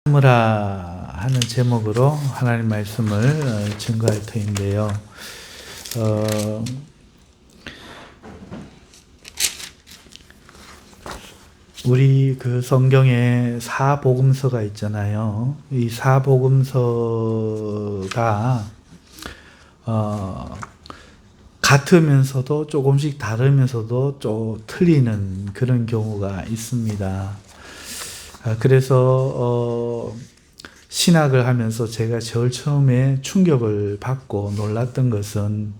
참으라 하는 제목으로 하나님 말씀을 증거할 터인데요. 우리 그 성경에 사복음서가 있잖아요. 이 사복음서가 같으면서도 조금씩 다르면서도 좀 틀리는 그런 경우가 있습니다. 그래서 신학을 하면서 제가 제일 처음에 충격을 받고 놀랐던 것은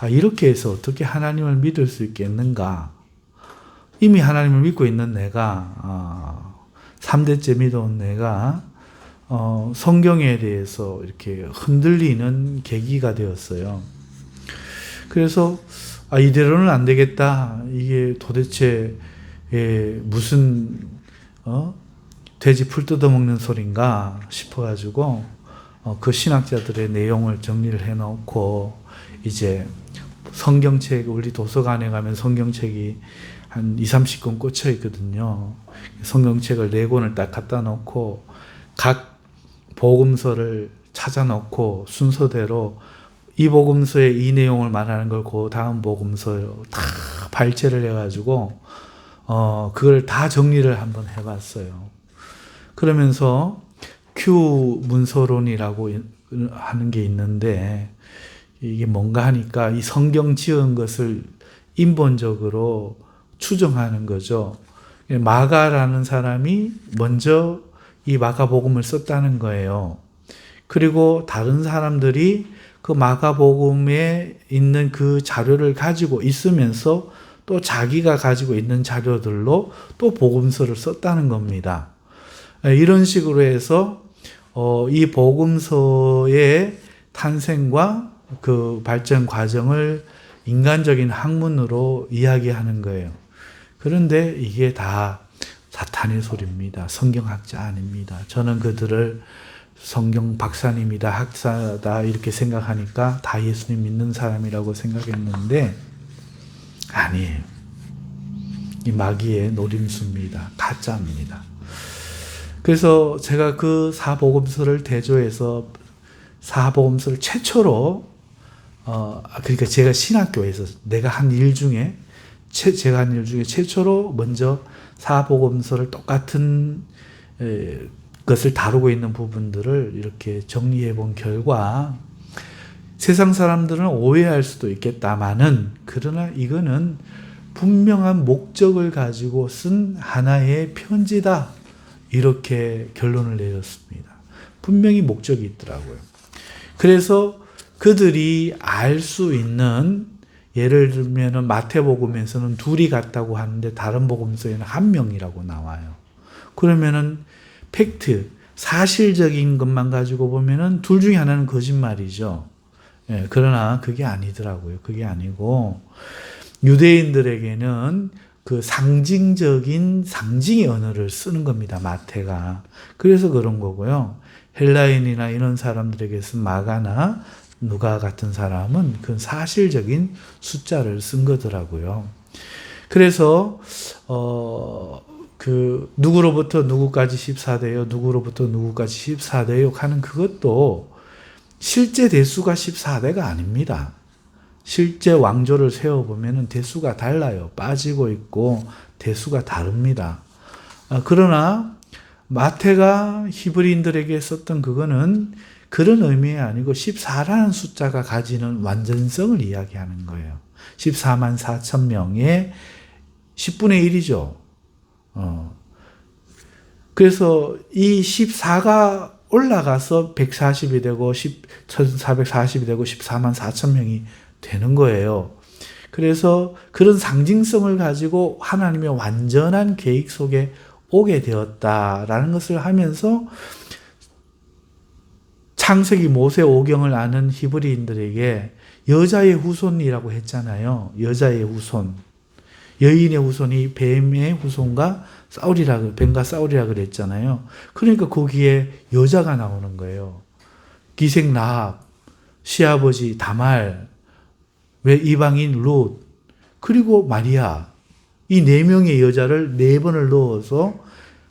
이렇게 해서 어떻게 하나님을 믿을 수 있겠는가. 이미 하나님을 믿고 있는 내가 3대째 믿어온 내가 성경에 대해서 이렇게 흔들리는 계기가 되었어요. 그래서 이대로는 안 되겠다. 이게 도대체 무슨 돼지 풀 뜯어먹는 소린가 싶어가지고 그 신학자들의 내용을 정리를 해놓고 이제 성경책, 우리 도서관에 가면 성경책이 한 20-30권 꽂혀 있거든요. 성경책을 4권을 딱 갖다 놓고 각 복음서를 찾아 놓고 순서대로 이 복음서에 이 내용을 말하는 걸 그 다음 복음서에 다 발췌를 해가지고 그걸 다 정리를 한번 해봤어요. 그러면서 큐 문서론이라고 하는 게 있는데 이게 뭔가 하니까 이 성경 지은 것을 인본적으로 추정하는 거죠. 마가라는 사람이 먼저 이 마가복음을 썼다는 거예요. 그리고 다른 사람들이 그 마가복음에 있는 그 자료를 가지고 있으면서 또 자기가 가지고 있는 자료들로 또 복음서를 썼다는 겁니다. 이런 식으로 해서 이 복음서의 탄생과 그 발전 과정을 인간적인 학문으로 이야기하는 거예요. 그런데 이게 다 사탄의 소리입니다. 성경학자 아닙니다. 저는 그들을 성경 박사님이다, 학사다 이렇게 생각하니까 다 예수님 믿는 사람이라고 생각했는데 아니에요. 이 마귀의 노림수입니다. 가짜입니다. 그래서 제가 그 사복음서를 대조해서 사복음서를 최초로 그러니까 제가 신학교에서 제가 한 일 중에 최초로 먼저 사복음서를 똑같은 것을 다루고 있는 부분들을 이렇게 정리해 본 결과 세상 사람들은 오해할 수도 있겠다마는 그러나 이거는 분명한 목적을 가지고 쓴 하나의 편지다. 이렇게 결론을 내렸습니다. 분명히 목적이 있더라고요. 그래서 그들이 알 수 있는 예를 들면 마태복음에서는 둘이 같다고 하는데 다른 복음서에는 한 명이라고 나와요. 그러면은 팩트, 사실적인 것만 가지고 보면은 둘 중에 하나는 거짓말이죠. 그러나 그게 아니더라고요. 그게 아니고 유대인들에게는 그 상징적인 상징의 언어를 쓰는 겁니다. 마태가. 그래서 그런 거고요. 헬라인이나 이런 사람들에게 쓴 마가나 누가 같은 사람은 그 사실적인 숫자를 쓴 거더라고요. 그래서 그 누구로부터 누구까지 14대요, 누구로부터 누구까지 14대요 하는 그것도 실제 대수가 14대가 아닙니다. 실제 왕조를 세워보면 대수가 달라요. 빠지고 있고 대수가 다릅니다. 그러나 마태가 히브리인들에게 썼던 그거는 그런 의미가 아니고 14라는 숫자가 가지는 완전성을 이야기하는 거예요. 14만 4천 명의 10분의 1이죠. 그래서 이 14가 올라가서 140이 되고 1440이 되고 14만 4천 명이 되는 거예요. 그래서 그런 상징성을 가지고 하나님의 완전한 계획 속에 오게 되었다라는 것을 하면서 창세기 모세 오경을 아는 히브리인들에게 여자의 후손이라고 했잖아요. 여자의 후손. 여인의 후손이 뱀의 후손과 뱀과 싸우리라 그랬잖아요. 그러니까 거기에 여자가 나오는 거예요. 기생 라합, 시아버지 다말, 이방인 롯, 그리고 마리아. 이 4명의 여자를 4번을 넣어서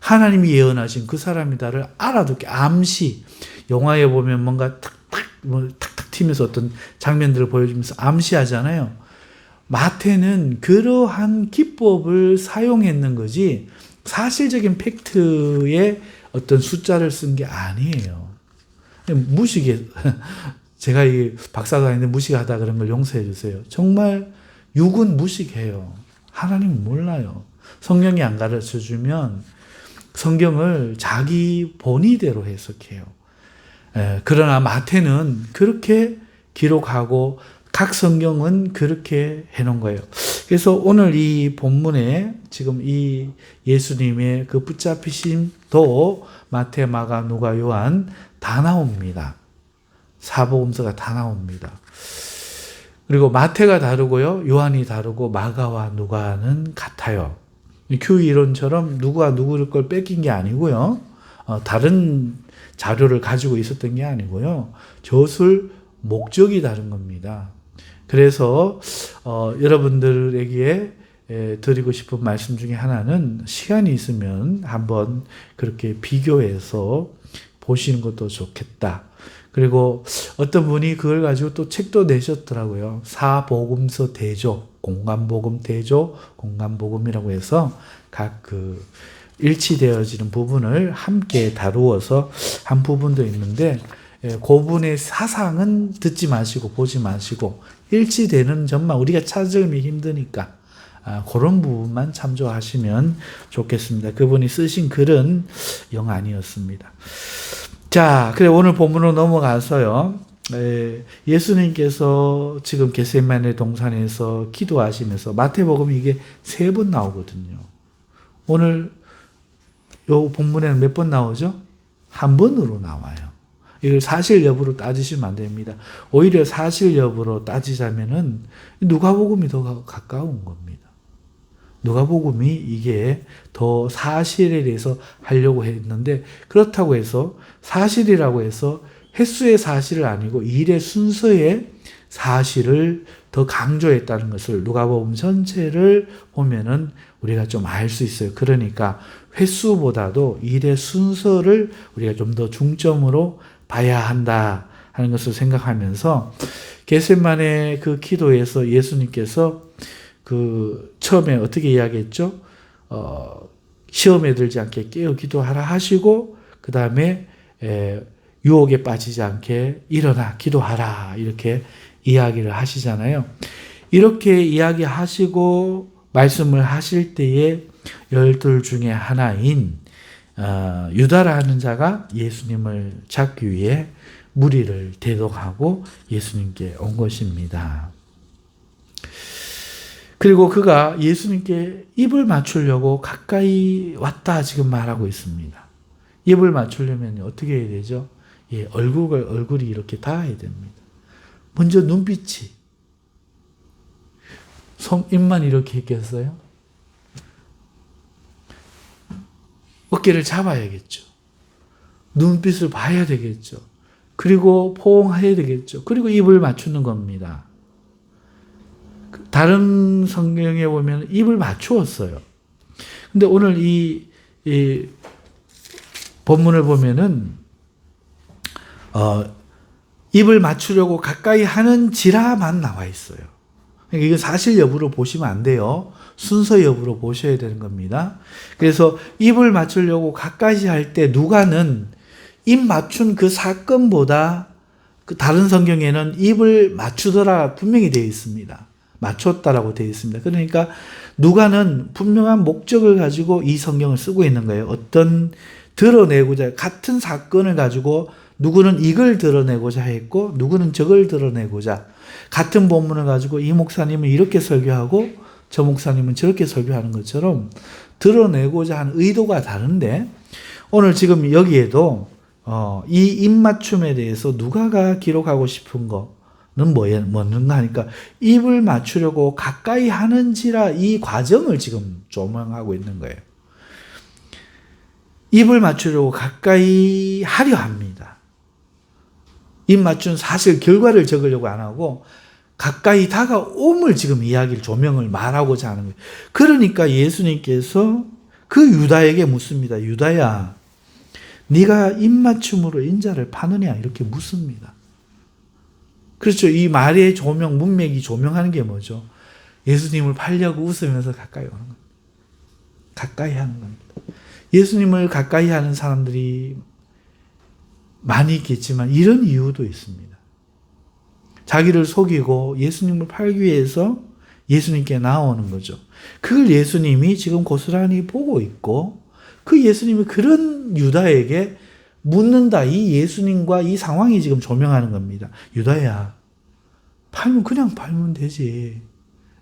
하나님이 예언하신 그 사람이다를 알아듣게 암시, 영화에 보면 뭔가 탁탁 튀면서 어떤 장면들을 보여주면서 암시하잖아요. 마태는 그러한 기법을 사용했는 거지 사실적인 팩트의 어떤 숫자를 쓴 게 아니에요. 무식해. 제가 이 박사도 아닌데 무식하다 그런 걸 용서해 주세요. 정말 육은 무식해요. 하나님은 몰라요. 성경이 안 가르쳐 주면 성경을 자기 본의대로 해석해요. 그러나 마태는 그렇게 기록하고 각 성경은 그렇게 해놓은 거예요. 그래서 오늘 이 본문에 지금 이 예수님의 그 붙잡히심도 마태, 마가, 누가, 요한 다 나옵니다. 사복음서가 다 나옵니다. 그리고 마태가 다르고요, 요한이 다르고 마가와 누가는 같아요. 큐 이론처럼 누가 누구를 걸 뺏긴 게 아니고요, 다른 자료를 가지고 있었던 게 아니고요, 저술 목적이 다른 겁니다. 그래서 여러분들에게 드리고 싶은 말씀 중에 하나는 시간이 있으면 한번 그렇게 비교해서 보시는 것도 좋겠다. 그리고 어떤 분이 그걸 가지고 또 책도 내셨더라고요. 사복음서 대조, 공간복음 대조, 공간복음이라고 해서 각 그 일치되어지는 부분을 함께 다루어서 한 부분도 있는데, 그분의 사상은 듣지 마시고 보지 마시고 일치되는 점만 우리가 찾으면 힘드니까 그런 부분만 참조하시면 좋겠습니다. 그분이 쓰신 글은 영 아니었습니다. 자, 그래 오늘 본문으로 넘어가서요. 예수님께서 지금 겟세마네 동산에서 기도하시면서 마태복음 이게 3번 나오거든요. 오늘 요 본문에는 몇 번 나오죠? 한 번으로 나와요. 이걸 사실 여부로 따지시면 안 됩니다. 오히려 사실 여부로 따지자면은 누가복음이 더 가까운 겁니다. 누가복음이 이게 더 사실에 대해서 하려고 했는데, 그렇다고 해서 사실이라고 해서 횟수의 사실을 아니고 일의 순서의 사실을 더 강조했다는 것을 누가복음 전체를 보면은 우리가 좀 알 수 있어요. 그러니까 횟수보다도 일의 순서를 우리가 좀 더 중점으로 봐야 한다 하는 것을 생각하면서, 겟세마네 그 기도에서 예수님께서 그 처음에 어떻게 이야기했죠? 시험에 들지 않게 깨어 기도하라 하시고, 그 다음에 유혹에 빠지지 않게 일어나 기도하라 이렇게 이야기를 하시잖아요. 이렇게 이야기하시고 말씀을 하실 때에 12 중에 하나인 유다라 하는 자가 예수님을 잡기 위해 무리를 대동하고 예수님께 온 것입니다. 그리고 그가 예수님께 입을 맞추려고 가까이 왔다 지금 말하고 있습니다. 입을 맞추려면 어떻게 해야 되죠? 얼굴이 이렇게 닿아야 됩니다. 먼저 눈빛이, 입만 이렇게 했겠어요? 어깨를 잡아야겠죠. 눈빛을 봐야 되겠죠. 그리고 포옹해야 되겠죠. 그리고 입을 맞추는 겁니다. 다른 성경에 보면 입을 맞추었어요. 근데 오늘 이 본문을 보면은 입을 맞추려고 가까이 하는지라만 나와 있어요. 그러니까 이거 사실 여부로 보시면 안 돼요. 순서 여부로 보셔야 되는 겁니다. 그래서 입을 맞추려고 가까이 할 때 누가는 입 맞춘 그 사건보다 그 다른 성경에는 입을 맞추더라 분명히 되어 있습니다. 맞췄다라고 되어 있습니다. 그러니까 누가는 분명한 목적을 가지고 이 성경을 쓰고 있는 거예요. 어떤 드러내고자, 같은 사건을 가지고 누구는 이걸 드러내고자 했고 누구는 저걸 드러내고자, 같은 본문을 가지고 이 목사님은 이렇게 설교하고 저 목사님은 저렇게 설교하는 것처럼 드러내고자 하는 의도가 다른데, 오늘 지금 여기에도 이 입맞춤에 대해서 누가가 기록하고 싶은 거는 뭐였는가 하니까 입을 맞추려고 가까이 하는지라 이 과정을 지금 조명하고 있는 거예요. 입을 맞추려고 가까이 하려 합니다. 입 맞춘 사실 결과를 적으려고 안 하고 가까이 다가옴을 지금 이야기를 조명을 말하고자 하는 거예요. 그러니까 예수님께서 그 유다에게 묻습니다. 유다야, 네가 입맞춤으로 인자를 파느냐? 이렇게 묻습니다. 그렇죠. 이 말의 조명, 문맥이 조명하는 게 뭐죠? 예수님을 팔려고 웃으면서 가까이 오는 겁니다. 가까이 하는 겁니다. 예수님을 가까이 하는 사람들이 많이 있겠지만 이런 이유도 있습니다. 자기를 속이고 예수님을 팔기 위해서 예수님께 나오는 거죠. 그걸 예수님이 지금 고스란히 보고 있고 그 예수님이 그런 유다에게 묻는다. 이 예수님과 이 상황이 지금 조명하는 겁니다. 유다야, 팔면 그냥 팔면 되지.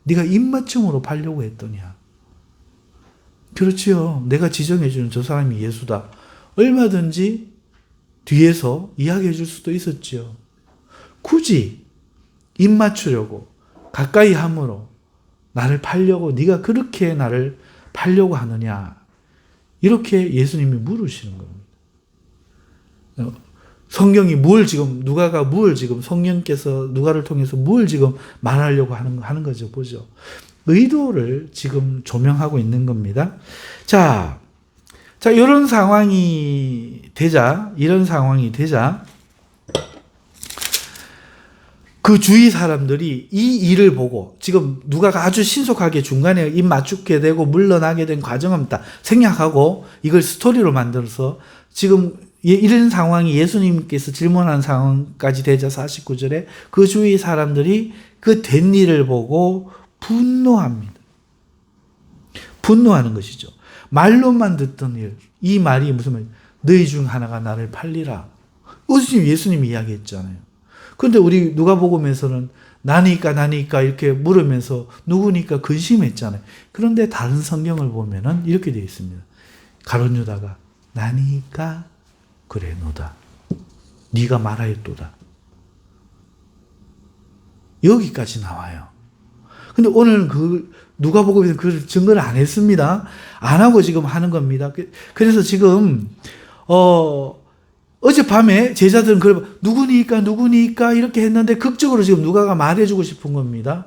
네가 입맞춤으로 팔려고 했더냐. 그렇지요. 내가 지정해주는 저 사람이 예수다. 얼마든지 뒤에서 이야기해 줄 수도 있었죠. 굳이 입맞추려고 가까이 함으로 나를 팔려고 네가 그렇게 나를 팔려고 하느냐. 이렇게 예수님이 물으시는 겁니다. 성경이 누가가 뭘 지금 성령께서 누가를 통해서 뭘 지금 말하려고 하는 거죠. 보죠. 의도를 지금 조명하고 있는 겁니다. 자, 이런 상황이 되자, 그 주위 사람들이 이 일을 보고 지금 누가가 아주 신속하게 중간에 입 맞추게 되고 물러나게 된 과정을 다 생략하고 이걸 스토리로 만들어서 지금 이런 상황이 예수님께서 질문하는 상황까지 되자 49절에 그 주위 사람들이 그 된 일을 보고 분노합니다. 분노하는 것이죠. 말로만 듣던 일, 이 말이 무슨 말이에요? 너희 중 하나가 나를 팔리라. 예수님이 이야기했잖아요. 그런데 우리 누가복음에서는 나니까 이렇게 물으면서 누구니까 근심했잖아요. 그런데 다른 성경을 보면은 이렇게 되어 있습니다. 가룟 유다가 나니까 그래노다. 네가 말하였도다. 여기까지 나와요. 근데 오늘 누가복음에서 그 증거를 안 했습니다. 안 하고 지금 하는 겁니다. 그래서 지금 어젯밤에 제자들은 누구니까 이렇게 했는데 극적으로 지금 누가가 말해주고 싶은 겁니다.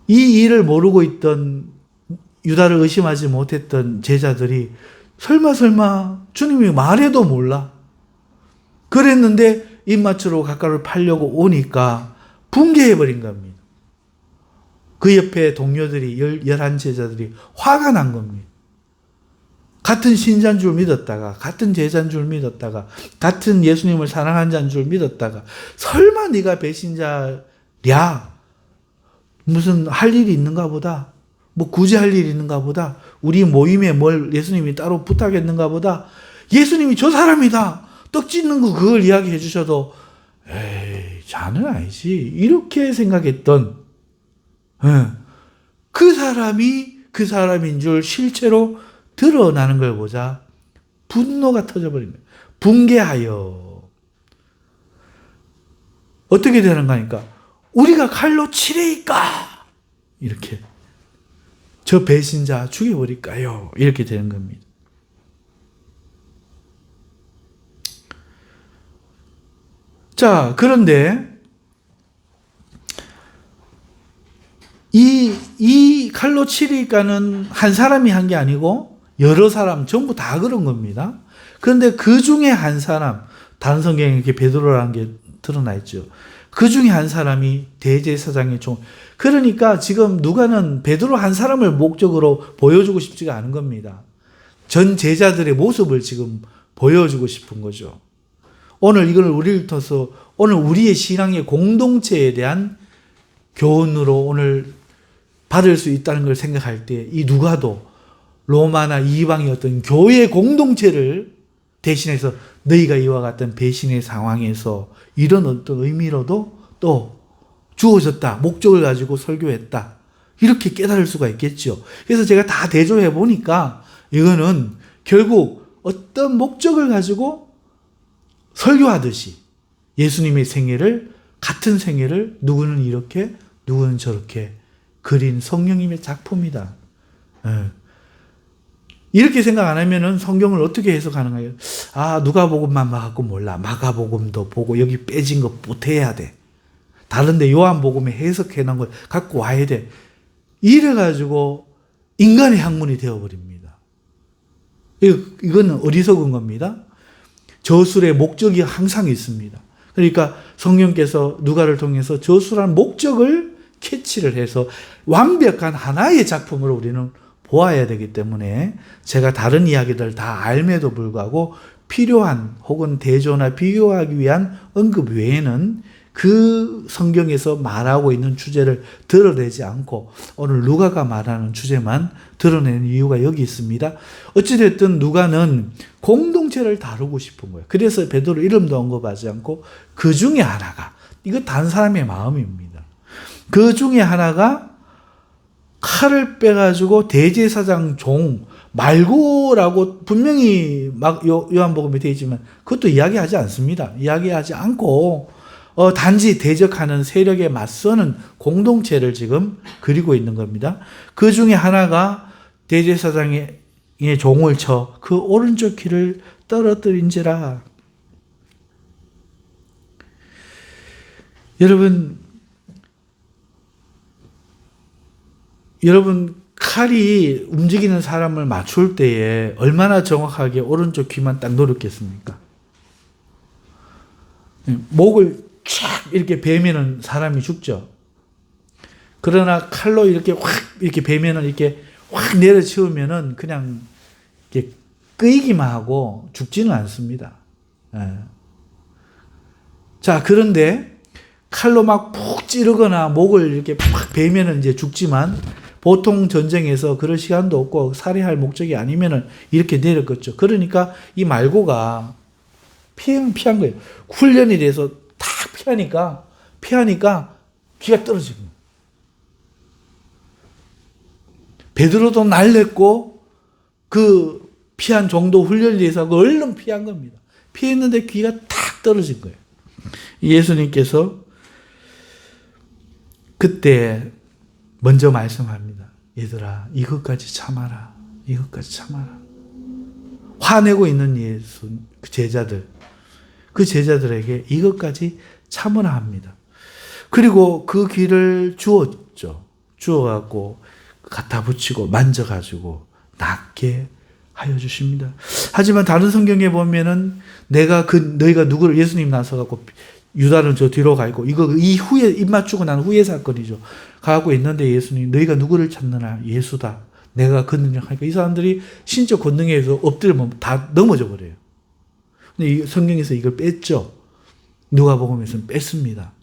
이 일을 모르고 있던 유다를 의심하지 못했던 제자들이 설마 주님이 말해도 몰라. 그랬는데 입맞추러 가까이 팔려고 오니까 붕괴해버린 겁니다. 그 옆에 동료들이 11제자들이 화가 난 겁니다. 같은 신자인 줄 믿었다가 같은 제자인 줄 믿었다가 같은 예수님을 사랑한 자인 줄 믿었다가 설마 네가 배신자랴? 무슨 할 일이 있는가 보다. 뭐 굳이 할 일이 있는가 보다. 우리 모임에 뭘 예수님이 따로 부탁했는가 보다. 예수님이 저 사람이다. 떡 찢는 거 그걸 이야기해 주셔도 에이 자는 아니지. 이렇게 생각했던 그 사람이 그 사람인 줄 실제로 드러나는 걸 보자 분노가 터져버립니다. 붕괴하여 어떻게 되는가 하니까 우리가 칼로 치레이까 이렇게 저 배신자 죽여버릴까요? 이렇게 되는 겁니다. 자, 그런데 이 칼로 치리까는 한 사람이 한 게 아니고 여러 사람 전부 다 그런 겁니다. 그런데 그 중에 한 사람, 다른 성경에 이렇게 베드로라는 게 드러나 있죠. 그 중에 한 사람이 대제사장의 종. 그러니까 지금 누가는 베드로 한 사람을 목적으로 보여주고 싶지가 않은 겁니다. 전 제자들의 모습을 지금 보여주고 싶은 거죠. 오늘 이걸 우리를 통해서 오늘 우리의 신앙의 공동체에 대한 교훈으로 오늘 받을 수 있다는 걸 생각할 때 이 누가도 로마나 이방의 어떤 교회 공동체를 대신해서 너희가 이와 같은 배신의 상황에서 이런 어떤 의미로도 또 주어졌다. 목적을 가지고 설교했다. 이렇게 깨달을 수가 있겠죠. 그래서 제가 다 대조해 보니까 이거는 결국 어떤 목적을 가지고 설교하듯이 예수님의 생애를 같은 생애를 누구는 이렇게 누구는 저렇게 그린 성령님의 작품이다. 이렇게 생각 안 하면은 성경을 어떻게 해석하는가요? 아, 누가복음만 봐갖고 몰라. 마가복음도 보고 여기 빼진 거 보태야 돼. 다른데 요한복음에 해석해 놓은 걸 갖고 와야 돼. 이래가지고 인간의 학문이 되어버립니다. 이거는 어리석은 겁니다. 저술의 목적이 항상 있습니다. 그러니까 성령께서 누가를 통해서 저술한 목적을 캐치를 해서 완벽한 하나의 작품으로 우리는 보아야 되기 때문에 제가 다른 이야기들 다 알매도 불구하고 필요한 혹은 대조나 비교하기 위한 언급 외에는 그 성경에서 말하고 있는 주제를 드러내지 않고 오늘 누가가 말하는 주제만 드러내는 이유가 여기 있습니다. 어찌됐든 누가는 공동체를 다루고 싶은 거예요. 그래서 베드로 이름도 언급하지 않고 그 중에 하나가, 이거 단 사람의 마음입니다. 그 중에 하나가 칼을 빼가지고 대제사장 종 말고라고 분명히 막 요한복음에 되어 있지만 그것도 이야기하지 않습니다. 이야기하지 않고 단지 대적하는 세력에 맞서는 공동체를 지금 그리고 있는 겁니다. 그 중에 하나가 대제사장의 종을 쳐 그 오른쪽 귀를 떨어뜨린지라. 여러분 칼이 움직이는 사람을 맞출 때에 얼마나 정확하게 오른쪽 귀만 딱 노렸겠습니까? 목을 쫙 이렇게 베면은 사람이 죽죠. 그러나 칼로 이렇게 확 이렇게 베면은 이렇게 확 내려치우면은 그냥 이렇게 끄이기만 하고 죽지는 않습니다. 자, 그런데 칼로 막 푹 찌르거나 목을 이렇게 팍 베면은 이제 죽지만 보통 전쟁에서 그럴 시간도 없고 살해할 목적이 아니면은 이렇게 내렸겠죠. 그러니까 이 말고가 피한 거예요. 훈련이 돼서 탁 피하니까 귀가 떨어진 거예요. 베드로도 날랬고 그 피한 정도 훈련이 돼서 얼른 피한 겁니다. 피했는데 귀가 탁 떨어진 거예요. 예수님께서 그때 먼저 말씀합니다. 얘들아, 이것까지 참아라. 이것까지 참아라. 화내고 있는 예수 그 제자들에게 이것까지 참으라 합니다. 그리고 그 귀를 주었죠. 주어갖고 갖다 붙이고 만져가지고 낫게 하여 주십니다. 하지만 다른 성경에 보면은 너희가 누구를, 예수님 나서갖고 유다는 저 뒤로 가 있고, 이거 이후에 입 맞추고 난 후의 사건이죠. 가고 있는데 예수님, 너희가 누구를 찾느냐? 예수다. 내가 그 능력하니까 이 사람들이 신적 권능에 의해서 엎드리면 다 넘어져 버려요. 근데 이 성경에서 이걸 뺐죠. 누가복음에서는 뺐습니다.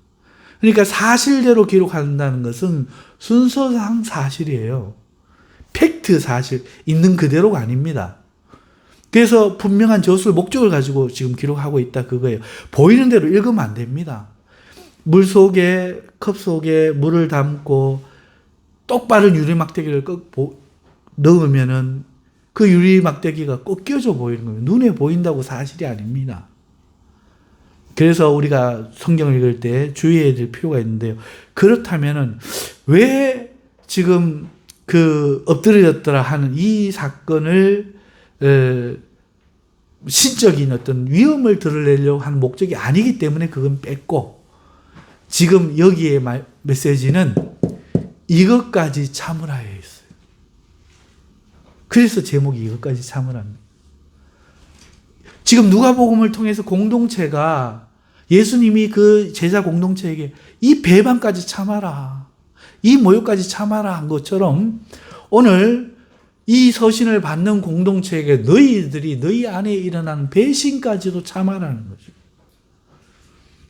그러니까 사실대로 기록한다는 것은 순서상 사실이에요. 팩트 사실, 있는 그대로가 아닙니다. 그래서 분명한 저술 목적을 가지고 지금 기록하고 있다 그거예요. 보이는 대로 읽으면 안 됩니다. 컵 속에 물을 담고 똑바른 유리막대기를 넣으면은 그 유리막대기가 꺾여져 보이는 거예요. 눈에 보인다고 사실이 아닙니다. 그래서 우리가 성경을 읽을 때 주의해야 될 필요가 있는데요. 그렇다면은 왜 지금 그 엎드려졌더라 하는 이 사건을 신적인 어떤 위험을 드러내려고 하는 목적이 아니기 때문에 그건 뺐고, 지금 여기에 메시지는 이것까지 참으라에 있어요. 그래서 제목이 이것까지 참으랍니다. 지금 누가복음을 통해서 공동체가 예수님이 그 제자 공동체에게 이 배반까지 참아라, 이 모욕까지 참아라 한 것처럼 오늘 이 서신을 받는 공동체에게 너희들이 너희 안에 일어나는 배신까지도 참아라는 거죠.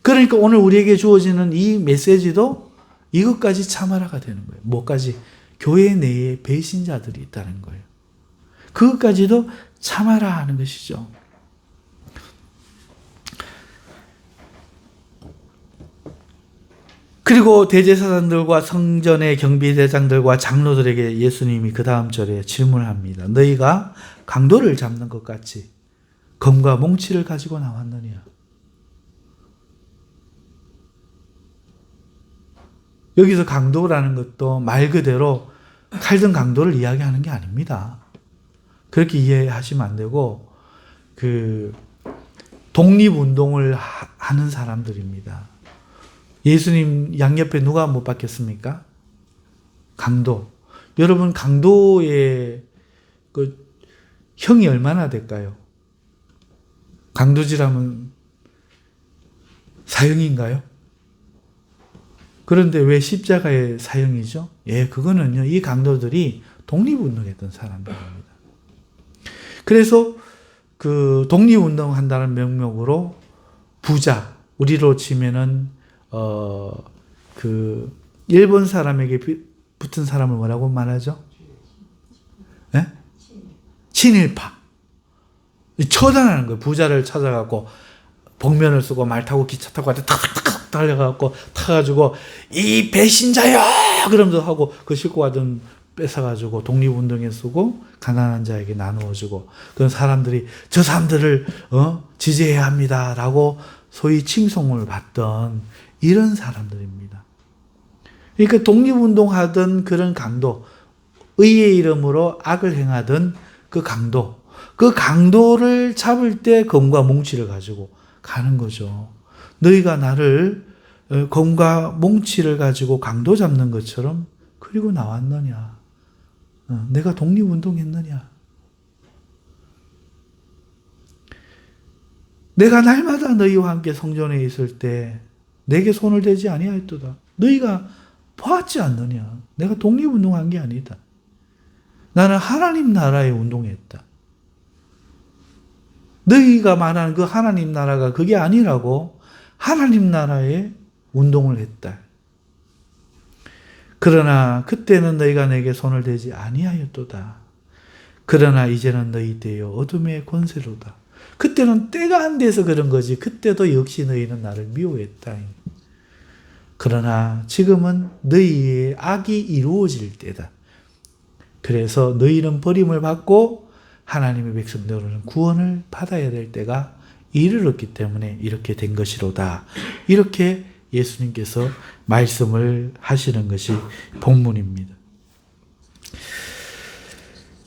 그러니까 오늘 우리에게 주어지는 이 메시지도 이것까지 참아라가 되는 거예요. 뭐까지? 교회 내에 배신자들이 있다는 거예요. 그것까지도 참아라 하는 것이죠. 그리고 대제사장들과 성전의 경비대장들과 장로들에게 예수님이 그 다음 절에 질문을 합니다. 너희가 강도를 잡는 것 같이 검과 몽치를 가지고 나왔느냐? 여기서 강도라는 것도 말 그대로 칼든 강도를 이야기하는 게 아닙니다. 그렇게 이해하시면 안 되고 독립운동을 하는 사람들입니다. 예수님 양옆에 누가 못 박혔습니까? 강도. 여러분, 강도의 형이 얼마나 될까요? 강도질하면 사형인가요? 그런데 왜 십자가의 사형이죠? 예, 그거는요, 이 강도들이 독립운동했던 사람들입니다. 그래서 그 독립운동한다는 명목으로 부자, 우리로 치면은, 그, 일본 사람에게 붙은 사람을 뭐라고 말하죠? 예? 친일파. 처단하는 거예요. 부자를 찾아갖고, 복면을 쓰고 말 타고 기차 타고 탁탁탁 달려가갖고 타가지고 이 배신자야! 그러면서 하고 그 싣고 가던 뺏어가지고 독립운동에 쓰고 가난한 자에게 나누어주고 그런 사람들이 저 사람들을 지지해야 합니다라고 소위 칭송을 받던 이런 사람들입니다. 그러니까 독립운동하던 그런 강도, 의의 이름으로 악을 행하던 그 강도를 잡을 때 검과 몽치를 가지고 가는 거죠. 너희가 나를 검과 몽치를 가지고 강도 잡는 것처럼 그리고 나왔느냐? 내가 독립운동했느냐? 내가 날마다 너희와 함께 성전에 있을 때 내게 손을 대지 아니하였도다. 너희가 보았지 않느냐? 내가 독립운동한 게 아니다. 나는 하나님 나라에 운동했다. 너희가 말하는 그 하나님 나라가 그게 아니라고 하나님 나라에 운동을 했다. 그러나 그때는 너희가 내게 손을 대지 아니하였도다. 그러나 이제는 너희 때요 어둠의 권세로다. 그때는 때가 안 돼서 그런 거지. 그때도 역시 너희는 나를 미워했다. 그러나 지금은 너희의 악이 이루어질 때다. 그래서 너희는 버림을 받고 하나님의 백성들은 구원을 받아야 될 때가 이르렀기 때문에 이렇게 된 것이로다. 이렇게 예수님께서 말씀을 하시는 것이 본문입니다.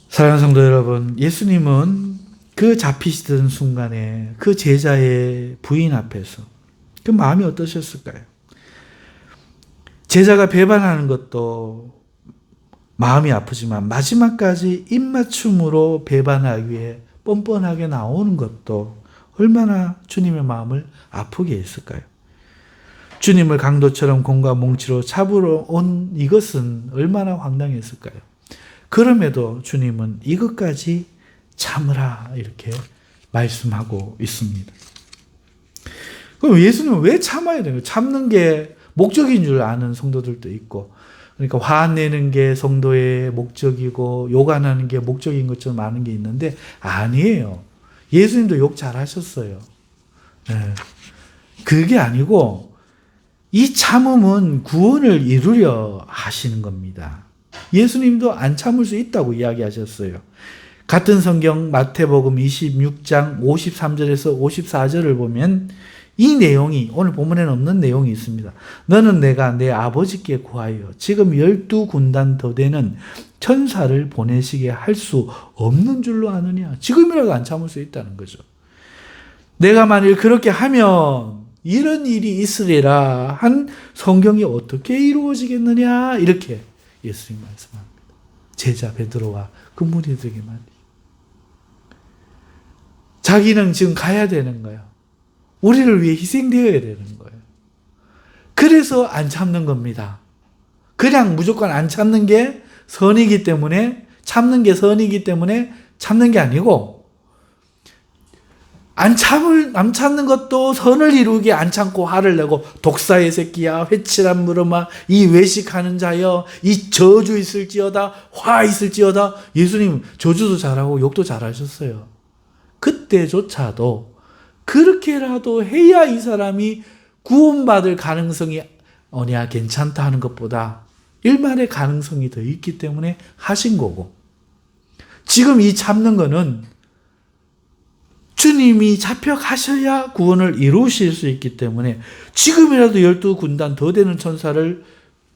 사랑하는 성도 여러분, 예수님은 그 잡히시던 순간에 그 제자의 부인 앞에서 그 마음이 어떠셨을까요? 제자가 배반하는 것도 마음이 아프지만 마지막까지 입맞춤으로 배반하기 위해 뻔뻔하게 나오는 것도 얼마나 주님의 마음을 아프게 했을까요? 주님을 강도처럼 공과 몽치로 잡으러 온 이것은 얼마나 황당했을까요? 그럼에도 주님은 이것까지 참으라 이렇게 말씀하고 있습니다. 그럼 예수님은 왜 참아야 되는 거예요? 참는 게 목적인 줄 아는 성도들도 있고 그러니까 화내는 게 성도의 목적이고 욕 안 하는 게 목적인 것처럼 아는 게 있는데 아니에요. 예수님도 욕 잘하셨어요. 네. 그게 아니고 이 참음은 구원을 이루려 하시는 겁니다. 예수님도 안 참을 수 있다고 이야기하셨어요. 같은 성경 마태복음 26장 53절에서 54절을 보면 이 내용이 오늘 본문에는 없는 내용이 있습니다. 너는 내가 내 아버지께 구하여 지금 12군단 더 되는 천사를 보내시게 할 수 없는 줄로 아느냐. 지금이라도 안 참을 수 있다는 거죠. 내가 만일 그렇게 하면 이런 일이 있으리라 한 성경이 어떻게 이루어지겠느냐 이렇게 예수님 말씀합니다. 제자 베드로와 그 무리들에게 말이죠. 자기는 지금 가야 되는 거예요. 우리를 위해 희생되어야 되는 거예요. 그래서 안 참는 겁니다. 그냥 무조건 안 참는 게 선이기 때문에 참는 게 선이기 때문에 참는 게 아니고 안 참는 것도 선을 이루게 안 참고 화를 내고 독사의 새끼야 회칠한 무릎아 이 외식하는 자여 이 저주 있을지어다 화 있을지어다. 예수님 저주도 잘하고 욕도 잘하셨어요. 그때조차도 그렇게라도 해야 이 사람이 구원받을 가능성이 괜찮다 하는 것보다 일말의 가능성이 더 있기 때문에 하신 거고 지금 이 참는 거는 주님이 잡혀가셔야 구원을 이루실 수 있기 때문에 지금이라도 12군단 더 되는 천사를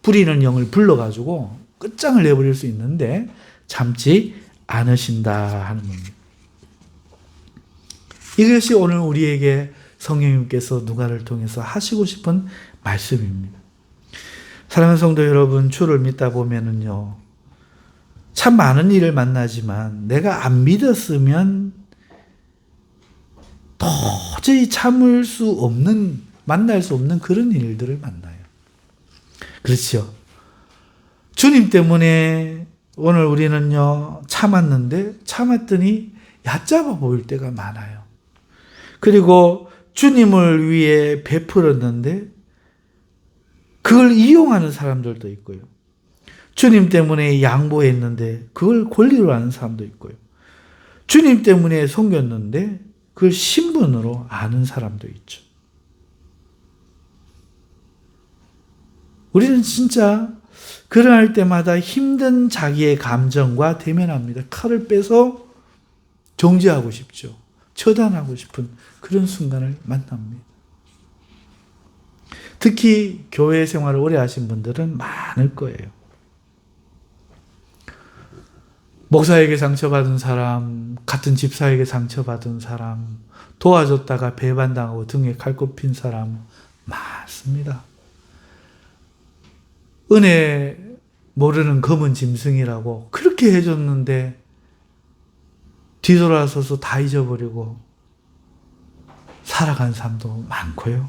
부리는 영을 불러가지고 끝장을 내버릴 수 있는데 참지 않으신다 하는 겁니다. 이것이 오늘 우리에게 성령님께서 누가를 통해서 하시고 싶은 말씀입니다. 사랑하는 성도 여러분, 주를 믿다 보면은요, 참 많은 일을 만나지만 내가 안 믿었으면 도저히 참을 수 없는, 만날 수 없는 그런 일들을 만나요. 그렇죠. 주님 때문에 오늘 우리는요, 참았더니 얕잡아 보일 때가 많아요. 그리고 주님을 위해 베풀었는데 그걸 이용하는 사람들도 있고요. 주님 때문에 양보했는데 그걸 권리로 하는 사람도 있고요. 주님 때문에 섬겼는데 그걸 신분으로 아는 사람도 있죠. 우리는 진짜 그러할 때마다 힘든 자기의 감정과 대면합니다. 칼을 빼서 정죄하고 싶죠. 처단하고 싶은 그런 순간을 만납니다. 특히 교회 생활을 오래 하신 분들은 많을 거예요. 목사에게 상처받은 사람, 같은 집사에게 상처받은 사람, 도와줬다가 배반당하고 등에 칼 꼽힌 사람 많습니다. 은혜 모르는 검은 짐승이라고 그렇게 해줬는데 뒤돌아서서 다 잊어버리고 살아간 사람도 많고요.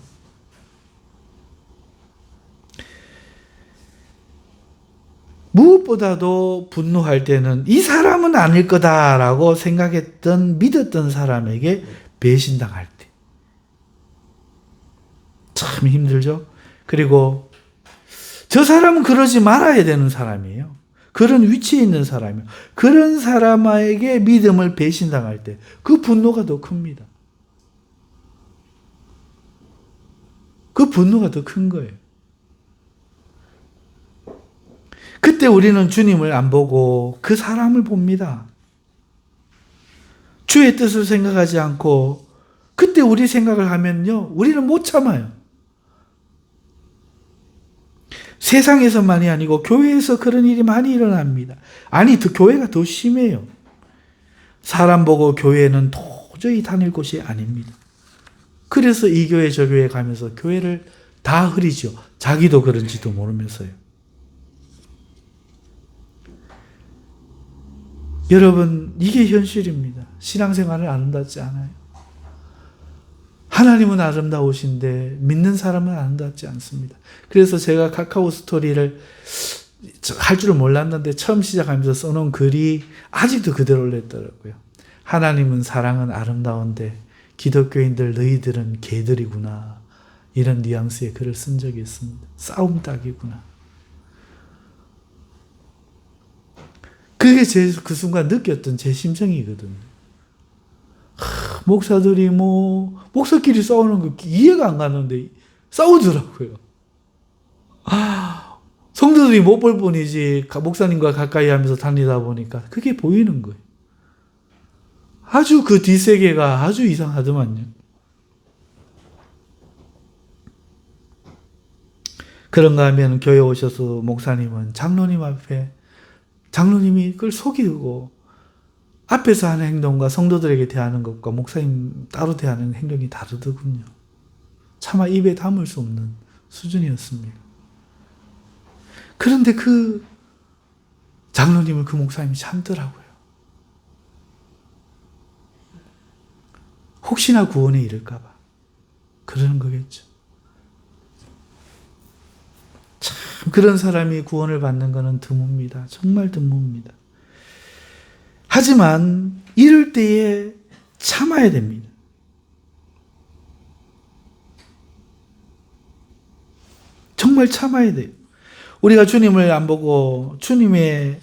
무엇보다도 분노할 때는 이 사람은 아닐 거다라고 생각했던, 믿었던 사람에게 배신당할 때. 참 힘들죠? 그리고 저 사람은 그러지 말아야 되는 사람이에요. 그런 위치에 있는 사람이에요. 그런 사람에게 믿음을 배신당할 때 그 분노가 더 큽니다. 그 분노가 더 큰 거예요. 그때 우리는 주님을 안 보고 그 사람을 봅니다. 주의 뜻을 생각하지 않고 그때 우리 생각을 하면요, 우리는 못 참아요. 세상에서만이 아니고 교회에서 그런 일이 많이 일어납니다. 아니, 교회가 더 심해요. 사람 보고 교회는 도저히 다닐 곳이 아닙니다. 그래서 이 교회 저 교회 가면서 교회를 다 흐리죠. 자기도 그런지도 모르면서요. 여러분, 이게 현실입니다. 신앙생활은 아름답지 않아요. 하나님은 아름다우신데 믿는 사람은 아름답지 않습니다. 그래서 제가 카카오 스토리를 할 줄은 몰랐는데 처음 시작하면서 써놓은 글이 아직도 그대로 올렸더라고요. 하나님은 사랑은 아름다운데 기독교인들 너희들은 개들이구나. 이런 뉘앙스의 글을 쓴 적이 있습니다. 싸움닭이구나. 그게 그 순간 느꼈던 제 심정이거든요. 목사들이 목사끼리 싸우는 거 이해가 안 가는데 싸우더라고요. 성도들이 못 볼 뿐이지 목사님과 가까이 하면서 다니다 보니까 그게 보이는 거예요. 아주 그 뒷세계가 아주 이상하더만요. 그런가 하면 교회 오셔서 목사님은 장로님이 그걸 속이고 앞에서 하는 행동과 성도들에게 대하는 것과 목사님 따로 대하는 행동이 다르더군요. 차마 입에 담을 수 없는 수준이었습니다. 그런데 그 장로님을 그 목사님이 참더라고요. 혹시나 구원에 이를까 봐 그러는 거겠죠. 참 그런 사람이 구원을 받는 것은 드뭅니다. 정말 드뭅니다. 하지만 이럴 때에 참아야 됩니다. 정말 참아야 돼요. 우리가 주님을 안 보고 주님의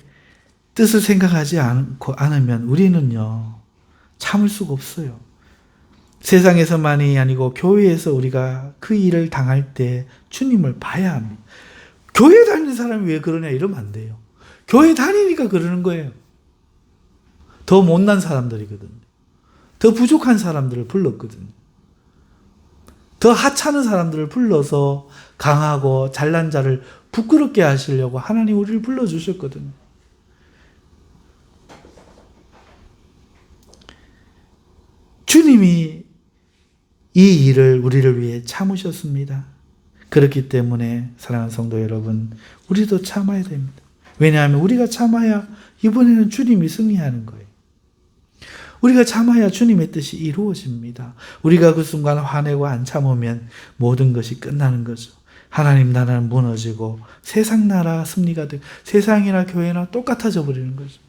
뜻을 생각하지 않으면 우리는요, 참을 수가 없어요. 세상에서만이 아니고 교회에서 우리가 그 일을 당할 때 주님을 봐야 합니다. 교회 다니는 사람이 왜 그러냐 이러면 안 돼요. 교회 다니니까 그러는 거예요. 더 못난 사람들이거든요. 더 부족한 사람들을 불렀거든요. 더 하찮은 사람들을 불러서 강하고 잘난 자를 부끄럽게 하시려고 하나님 우리를 불러주셨거든요. 주님이 이 일을 우리를 위해 참으셨습니다. 그렇기 때문에 사랑하는 성도 여러분, 우리도 참아야 됩니다. 왜냐하면 우리가 참아야 이번에는 주님이 승리하는 거예요. 우리가 참아야 주님의 뜻이 이루어집니다. 우리가 그 순간 화내고 안 참으면 모든 것이 끝나는 거죠. 하나님 나라는 무너지고 세상 나라 승리가 되고 세상이나 교회나 똑같아져 버리는 거죠.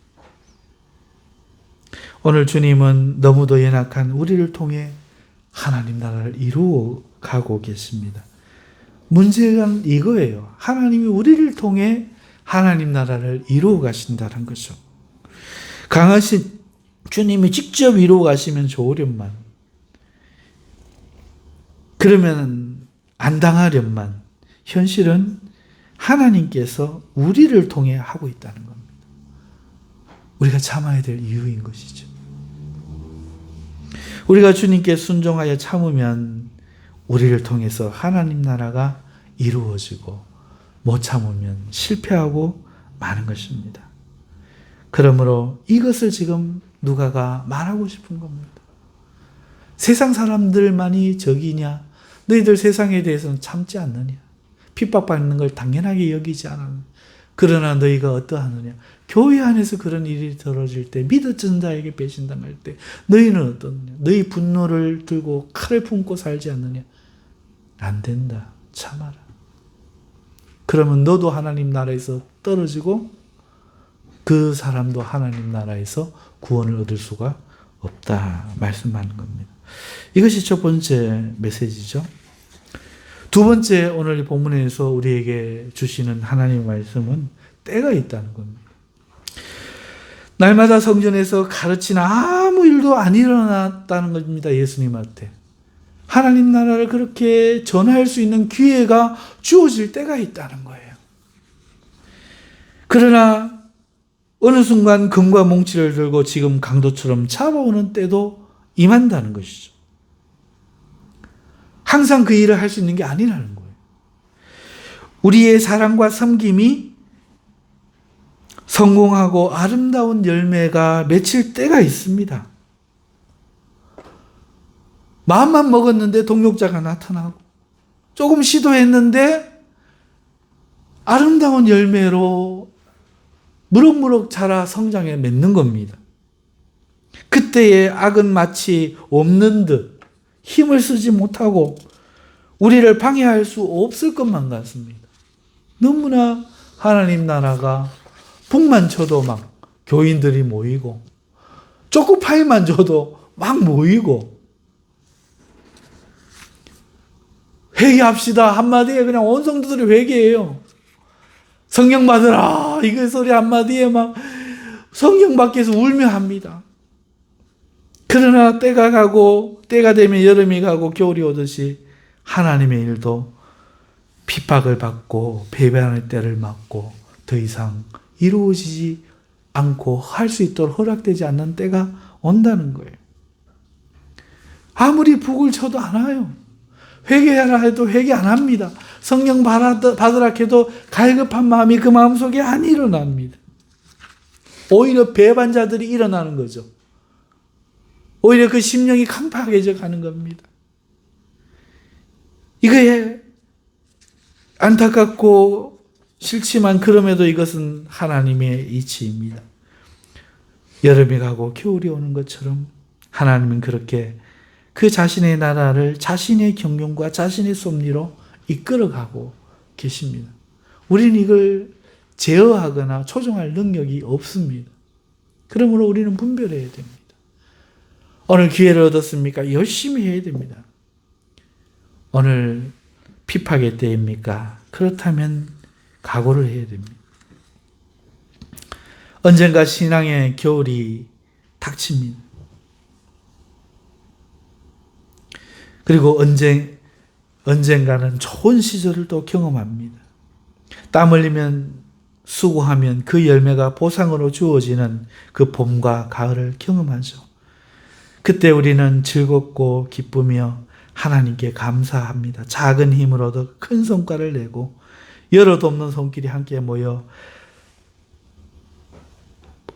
오늘 주님은 너무도 연약한 우리를 통해 하나님 나라를 이루어 가고 계십니다. 문제가 이거예요. 하나님이 우리를 통해 하나님 나라를 이루어 가신다는 거죠. 강하신 주님이 직접 이루어 가시면 좋으련만, 그러면 안 당하련만, 현실은 하나님께서 우리를 통해 하고 있다는 겁니다. 우리가 참아야 될 이유인 것이죠. 우리가 주님께 순종하여 참으면 우리를 통해서 하나님 나라가 이루어지고, 못 참으면 실패하고 마는 것입니다. 그러므로 이것을 지금 누가가 말하고 싶은 겁니다. 세상 사람들만이 적이냐? 너희들 세상에 대해서는 참지 않느냐? 핍박받는 걸 당연하게 여기지 않았느냐? 그러나 너희가 어떠하느냐? 교회 안에서 그런 일이 벌어질 때, 믿었던 자에게 배신당할 때 너희는 어떠느냐? 너희 분노를 들고 칼을 품고 살지 않느냐? 안 된다. 참아라. 그러면 너도 하나님 나라에서 떨어지고 그 사람도 하나님 나라에서 구원을 얻을 수가 없다 말씀하는 겁니다. 이것이 첫 번째 메시지죠. 두 번째, 오늘 본문에서 우리에게 주시는 하나님의 말씀은 때가 있다는 겁니다. 날마다 성전에서 가르치는 아무 일도 안 일어났다는 겁니다. 예수님한테. 하나님 나라를 그렇게 전할 수 있는 기회가 주어질 때가 있다는 거예요. 그러나 어느 순간 금과 몽치를 들고 지금 강도처럼 잡아오는 때도 임한다는 것이죠. 항상 그 일을 할 수 있는 게 아니라는 거예요. 우리의 사랑과 섬김이 성공하고 아름다운 열매가 맺힐 때가 있습니다. 마음만 먹었는데 동력자가 나타나고, 조금 시도했는데 아름다운 열매로 무럭무럭 자라 성장해 맺는 겁니다. 그때의 악은 마치 없는 듯 힘을 쓰지 못하고 우리를 방해할 수 없을 것만 같습니다. 너무나 하나님 나라가 북만 쳐도 막 교인들이 모이고, 초코파이만 줘도 막 모이고, 회개합시다 한마디에 그냥 온 성도들이 회개해요. 성령 받으라 이거 소리 한마디에 막 성령 밖에서 울며 합니다. 그러나 때가 가고, 때가 되면 여름이 가고 겨울이 오듯이 하나님의 일도 핍박을 받고 배반의 때를 맞고 더 이상 이루어지지 않고 할 수 있도록 허락되지 않는 때가 온다는 거예요. 아무리 북을 쳐도 안 와요. 회개하라 해도 회개 안 합니다. 성령 받으라 해도 갈급한 마음이 그 마음속에 안 일어납니다. 오히려 배반자들이 일어나는 거죠. 오히려 그 심령이 강팍해져 가는 겁니다. 이거에 안타깝고 싫지만 그럼에도 이것은 하나님의 이치입니다. 여름이 가고 겨울이 오는 것처럼 하나님은 그렇게 그 자신의 나라를 자신의 경륜과 자신의 섭리로 이끌어가고 계십니다. 우리는 이걸 제어하거나 조종할 능력이 없습니다. 그러므로 우리는 분별해야 됩니다. 오늘 기회를 얻었습니까? 열심히 해야 됩니다. 오늘 핍박의 때입니까? 그렇다면 각오를 해야 됩니다. 언젠가 신앙의 겨울이 닥칩니다. 그리고 언젠가는 좋은 시절을 또 경험합니다. 땀 흘리면 수고하면 그 열매가 보상으로 주어지는 그 봄과 가을을 경험하죠. 그때 우리는 즐겁고 기쁘며 하나님께 감사합니다. 작은 힘으로도 큰 성과를 내고 여러 돕는 손길이 함께 모여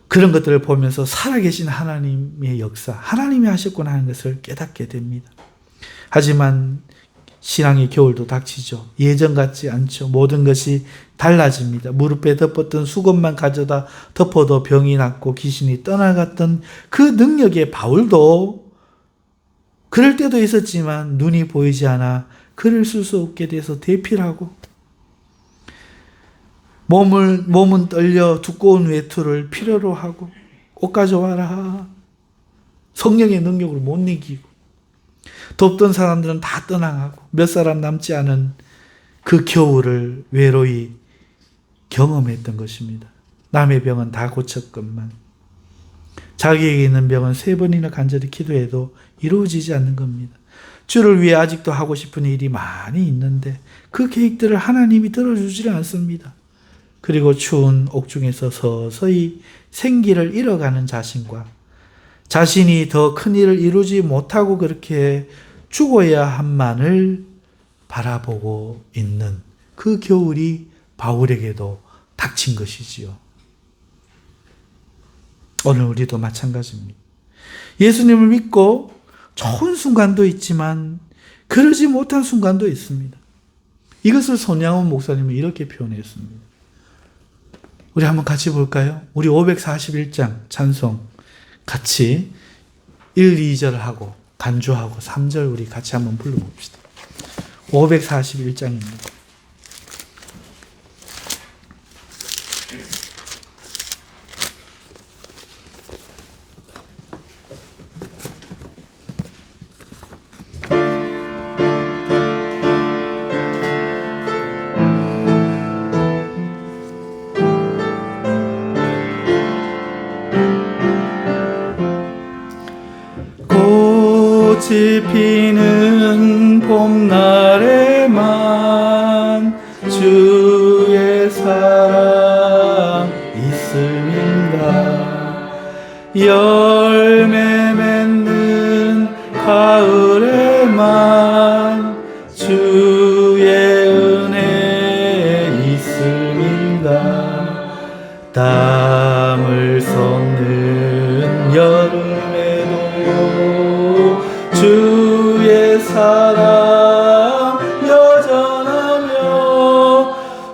그런 것들을 보면서 살아계신 하나님의 역사, 하나님이 하셨구나 하는 것을 깨닫게 됩니다. 하지만 신앙의 겨울도 닥치죠. 예전 같지 않죠. 모든 것이 달라집니다. 무릎에 덮었던 수건만 가져다 덮어도 병이 낫고 귀신이 떠나갔던 그 능력의 바울도 그럴 때도 있었지만 눈이 보이지 않아 글을 쓸 수 없게 돼서 대피하고 몸은 떨려 두꺼운 외투를 필요로 하고 옷 가져와라. 성령의 능력을 못 이기고 돕던 사람들은 다 떠나가고 몇 사람 남지 않은 그 겨울을 외로이 경험했던 것입니다. 남의 병은 다 고쳤건만 자기에게 있는 병은 3번이나 간절히 기도해도 이루어지지 않는 겁니다. 주를 위해 아직도 하고 싶은 일이 많이 있는데 그 계획들을 하나님이 들어주지 않습니다. 그리고 추운 옥중에서 서서히 생기를 잃어가는 자신과 자신이 더 큰 일을 이루지 못하고 그렇게 죽어야 한만을 바라보고 있는 그 겨울이 바울에게도 닥친 것이지요. 오늘 우리도 마찬가지입니다. 예수님을 믿고 좋은 순간도 있지만 그러지 못한 순간도 있습니다. 이것을 손양원 목사님은 이렇게 표현했습니다. 우리 한번 같이 볼까요? 우리 541장 찬송 같이 1, 2절 하고 간주하고 3절 우리 같이 한번 불러봅시다. 541장입니다. 꽃이 피는 봄날에만 주의 사랑 있음인가 열매 맺는 가을에만 주의 은혜 있음인가 땀을 쏟는 여름에도 주의 사랑 여전하며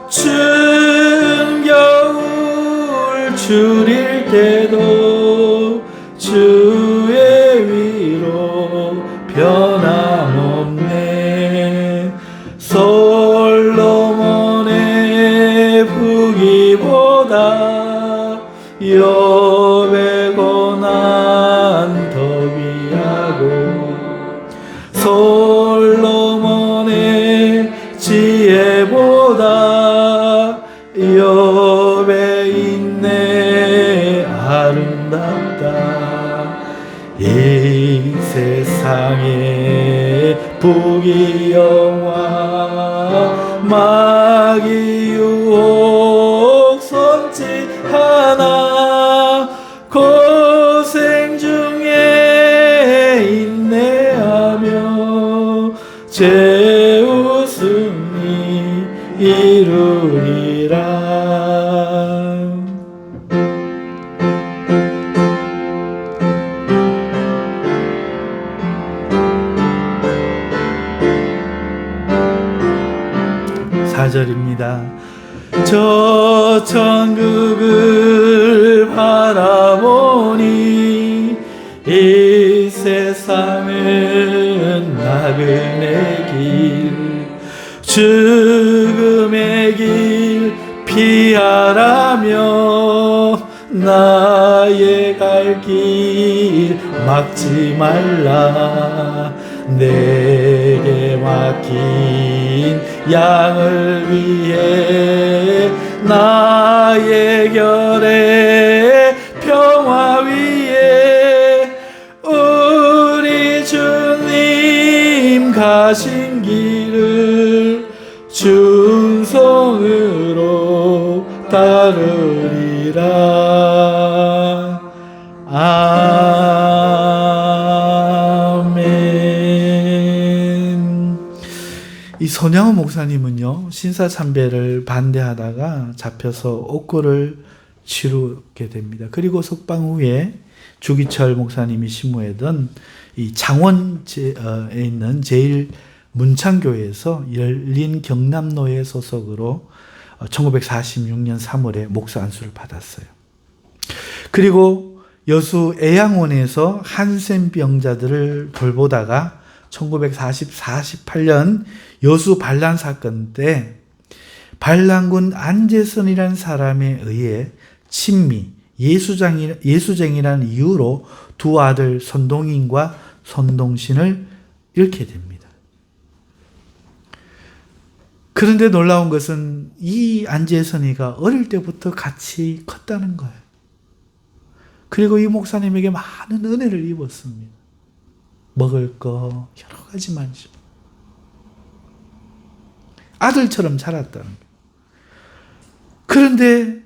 추운 겨울 줄일 때도 주의 위로 변함없네 솔로몬의 부귀보다 욥의 고난 더 귀하고 솔로몬의 지혜보다 욥의 인내 아름답다 이 세상에 부귀영화 마귀 유혹 손짓하나 고생 중에 인내하며 제 웃음이 이루리라. 사절입니다. 저 천국을 바라보니 이 세상은 나그네 길 죽음의 길 피하라며 나의 갈 길 막지 말라 내게 맡긴 양을 위해 나의 결에 평화 위에 우리 주님 가신 길을 충성으로 따르리라. 아멘. 이 손양호 목사님은요 신사참배를 반대하다가 잡혀서 옥고를 치르게 됩니다. 그리고 석방 후에 주기철 목사님이 심무했던 이 창원에 있는 제일 문창교회에서 열린 경남노회 소속으로 1946년 3월에 목사 안수를 받았어요. 그리고 여수 애양원에서 한센병자들을 돌보다가 1948년 여수 반란 사건 때 반란군 안재선이라는 사람에 의해 친미, 예수쟁이라는 이유로 두 아들 손동인과 손동신을 잃게 됩니다. 그런데 놀라운 것은 이 안재선이가 어릴 때부터 같이 컸다는 거예요. 그리고 이 목사님에게 많은 은혜를 입었습니다. 먹을 거 여러 가지 많죠. 아들처럼 자랐다는 거예요. 그런데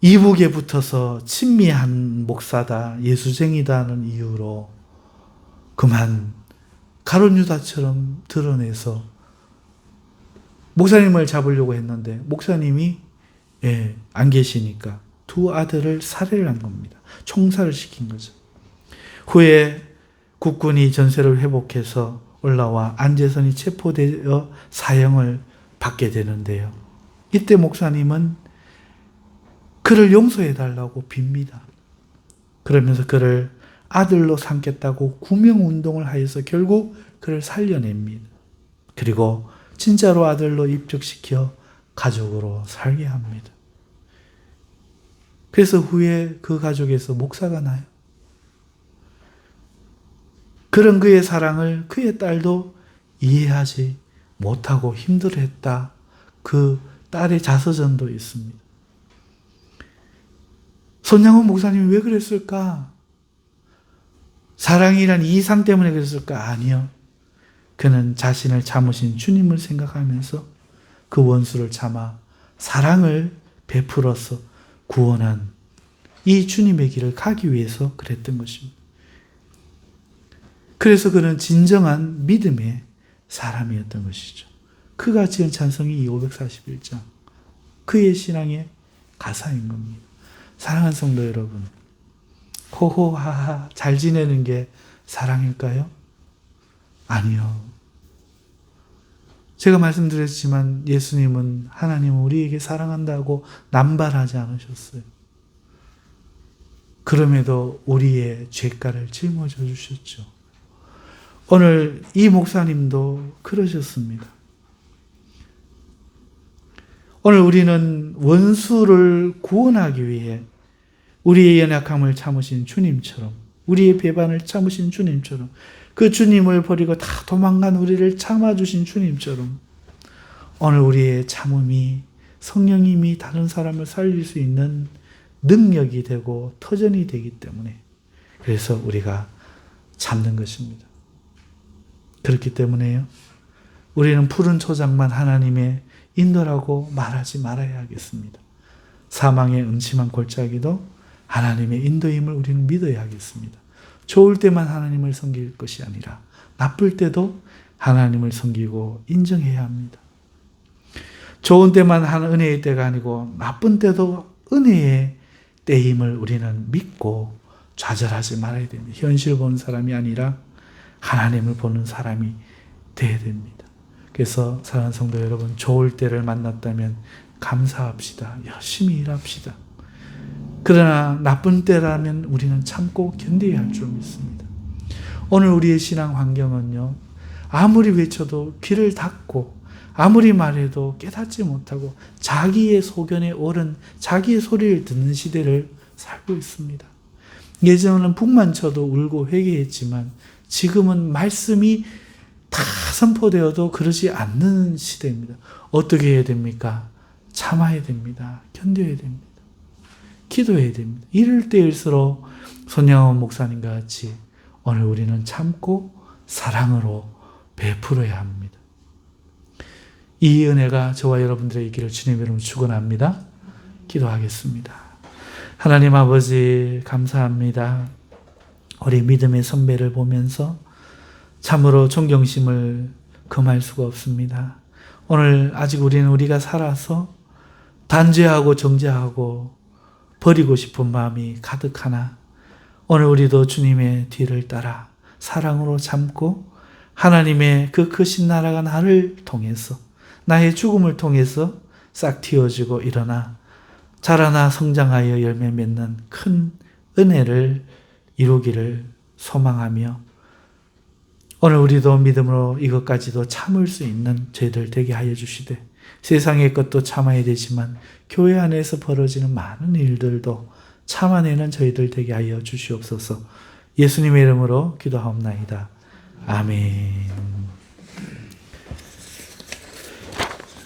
이북에 붙어서 친미한 목사다, 예수쟁이다는 이유로 그만 가룟 유다처럼 드러내서 목사님을 잡으려고 했는데 목사님이 안 계시니까 두 아들을 살해를 한 겁니다. 총살을 시킨 거죠. 후에 국군이 전세를 회복해서 올라와 안재선이 체포되어 사형을 받게 되는데요. 이때 목사님은 그를 용서해달라고 빕니다. 그러면서 그를 아들로 삼겠다고 구명운동을 하여서 결국 그를 살려냅니다. 그리고 진짜로 아들로 입적시켜 가족으로 살게 합니다. 그래서 후에 그 가족에서 목사가 나요. 그런 그의 사랑을 그의 딸도 이해하지 못하고 힘들어했다. 그 딸의 자서전도 있습니다. 손양원 목사님이 왜 그랬을까? 사랑이란 이상 때문에 그랬을까? 아니요. 그는 자신을 참으신 주님을 생각하면서 그 원수를 참아 사랑을 베풀어서 구원한 이 주님의 길을 가기 위해서 그랬던 것입니다. 그래서 그는 진정한 믿음의 사람이었던 것이죠. 그가 지은 찬송이 541장. 그의 신앙의 가사인 겁니다. 사랑하는 성도 여러분, 호호하하 잘 지내는 게 사랑일까요? 아니요. 제가 말씀드렸지만 예수님은 하나님은 우리에게 사랑한다고 남발하지 않으셨어요. 그럼에도 우리의 죄가를 짊어져 주셨죠. 오늘 이 목사님도 그러셨습니다. 오늘 우리는 원수를 구원하기 위해 우리의 연약함을 참으신 주님처럼, 우리의 배반을 참으신 주님처럼, 그 주님을 버리고 다 도망간 우리를 참아주신 주님처럼 오늘 우리의 참음이 성령님이 다른 사람을 살릴 수 있는 능력이 되고 터전이 되기 때문에 그래서 우리가 참는 것입니다. 그렇기 때문에요. 우리는 푸른 초장만 하나님의 인도라고 말하지 말아야 하겠습니다. 사망의 음침한 골짜기도 하나님의 인도임을 우리는 믿어야 하겠습니다. 좋을 때만 하나님을 섬길 것이 아니라 나쁠 때도 하나님을 섬기고 인정해야 합니다. 좋은 때만 하는 은혜의 때가 아니고 나쁜 때도 은혜의 때임을 우리는 믿고 좌절하지 말아야 됩니다. 현실 보는 사람이 아니라 하나님을 보는 사람이 되어야 됩니다. 그래서 사랑하는 성도 여러분, 좋을 때를 만났다면 감사합시다. 열심히 일합시다. 그러나 나쁜 때라면 우리는 참고 견뎌야 할 줄 믿습니다. 오늘 우리의 신앙 환경은요, 아무리 외쳐도 귀를 닫고 아무리 말해도 깨닫지 못하고 자기의 소견에 옳은 자기의 소리를 듣는 시대를 살고 있습니다. 예전에는 북만 쳐도 울고 회개했지만 지금은 말씀이 다 선포되어도 그러지 않는 시대입니다. 어떻게 해야 됩니까? 참아야 됩니다. 견뎌야 됩니다. 기도해야 됩니다. 이럴 때일수록 손양원 목사님과 같이 오늘 우리는 참고 사랑으로 베풀어야 합니다. 이 은혜가 저와 여러분들의 있기를 주님의 이름으로 축원합니다. 기도하겠습니다. 하나님 아버지 감사합니다. 우리 믿음의 선배를 보면서 참으로 존경심을 금할 수가 없습니다. 오늘 아직 우리는 우리가 살아서 단죄하고 정죄하고 버리고 싶은 마음이 가득하나 오늘 우리도 주님의 뒤를 따라 사랑으로 참고 하나님의 그 크신 나라가 나를 통해서, 나의 죽음을 통해서 싹 틔워지고 일어나 자라나 성장하여 열매 맺는 큰 은혜를 이루기를 소망하며, 오늘 우리도 믿음으로 이것까지도 참을 수 있는 저희들 되게 하여 주시되, 세상의 것도 참아야 되지만 교회 안에서 벌어지는 많은 일들도 참아내는 저희들 되게 하여 주시옵소서. 예수님의 이름으로 기도하옵나이다. 아멘.